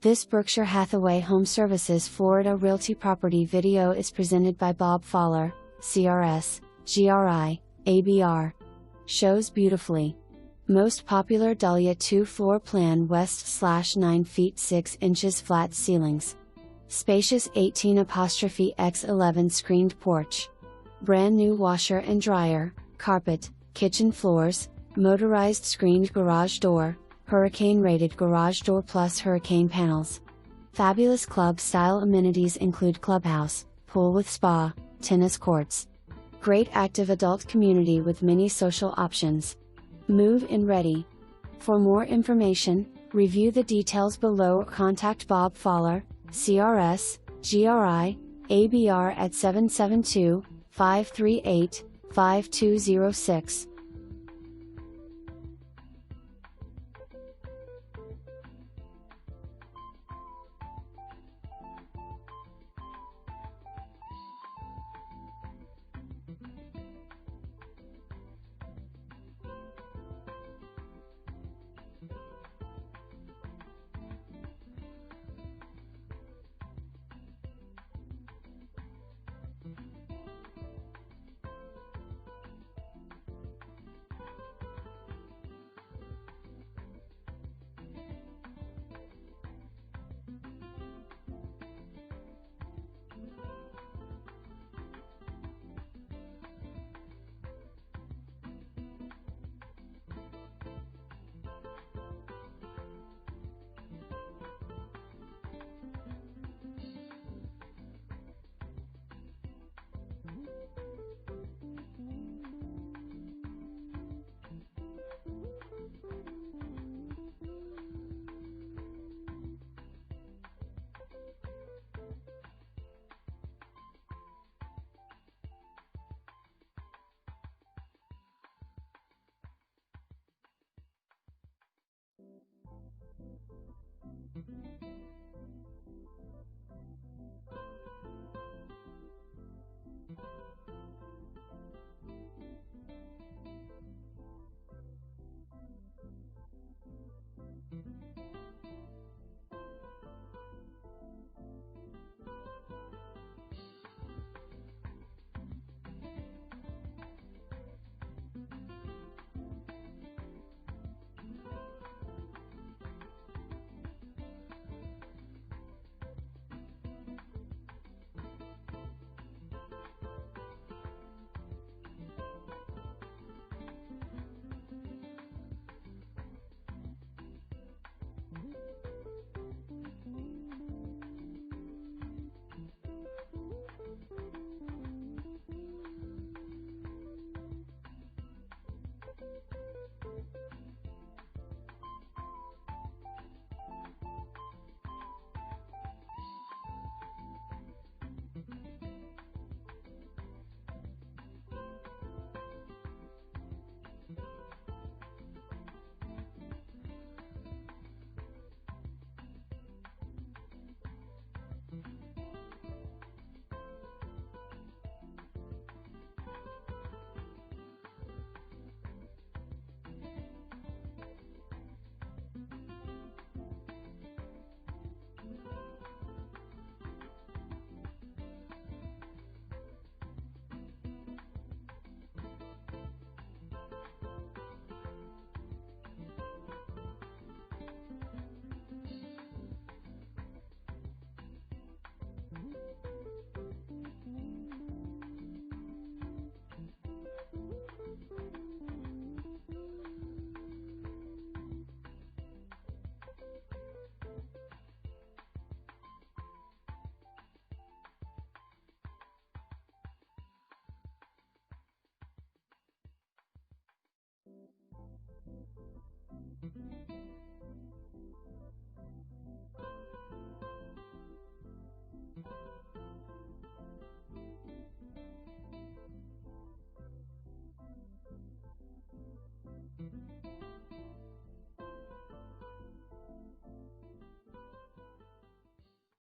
This Berkshire Hathaway HomeServices Florida Realty property video is presented by Bob Fowler, CRS, GRI, ABR. Shows beautifully. Most popular Dahlia II floor plan west/9 feet 6 inches flat ceilings. Spacious 18'X11 screened porch. Brand new washer and dryer, carpet, kitchen floors, motorized screened garage door, hurricane rated garage door plus hurricane panels. Fabulous club style amenities include clubhouse, pool with spa, tennis courts. Great active adult community with many social options. Move-in ready. For more information, review the details below or contact Bob Fowler, CRS, GRI, ABR at 772-538-5206.